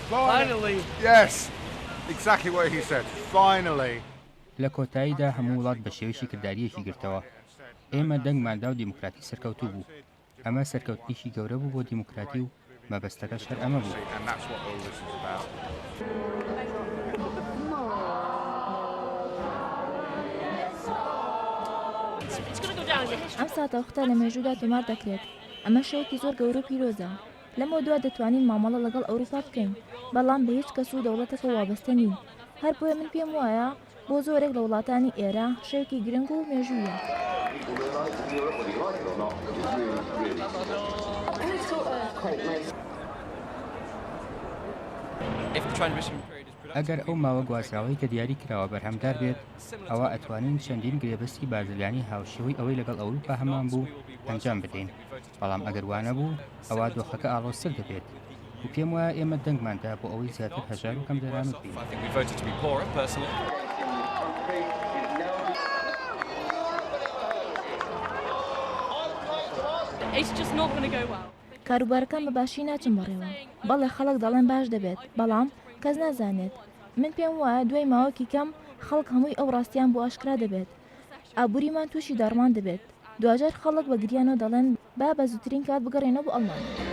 Finally. Yes. Exactly what he said. Finally. لە کۆتاییدا هەموو وڵات بە شێوەیەکی کردداریەکی گرتەوە ئێمە دەنگماندا و دیموکراتی سەرکەوتوو بوو ئەمە سەرکەوتنیشی گەورە بوو بۆ دیموکراتی و مەبەستەکەش هەر ئەمە بوو. And that's what all this is about. ئەم ساتەوختە لە مێژوودا تۆمار دەکرێت ئەمە شەوێکی زۆر گەورە و پیرۆزە لەمە دووە دەتوانین مامەڵە لەگەڵ ئەوروپا بکەین بەڵام بە هیچ کەس و دەوڵەتەکە وابەستە نین هەر بۆیە من پێم وایە بۆ زۆرێک لە وڵاتانی ئێرە شەوێکی گرنگ و مێژوویە. ئەگەر ئەو ماوە گوازراوەی کە دیاری کراوە بەرهەمدار بێت ئەوە ئەتوانین چەندین گرێبەستی بازرگانی هاوشێوەی ئەوەی لەگەڵ ئەوروپا هەمان بوو ئەنجام بدەین بەڵام ئەگەر وانە بوو ئەوە دۆخەکە ئاڵۆزتر دەبێت و پێم وایە ئێمە دەنگماندا بۆ ئەوەی زیاتر هەژار و کەم دەرانوت بین. کاروبارەکان بەباشی ناچن بەڕێوە بەڵێ خەڵک دەڵێن باش دەبێت بەڵام کەس نازانێت من پێم وایە دوای ماوەکی کەم خەڵک هەمووی ئەو ڕاستیان بۆ ئاشکرا دەبێت ئابووریمان تووشی داڕمان دەبێت دوجار خەڵک بە گریانەوە دەڵێن با بە زووترین کات بگەڕێنەوە بۆ ئەڵمانیا.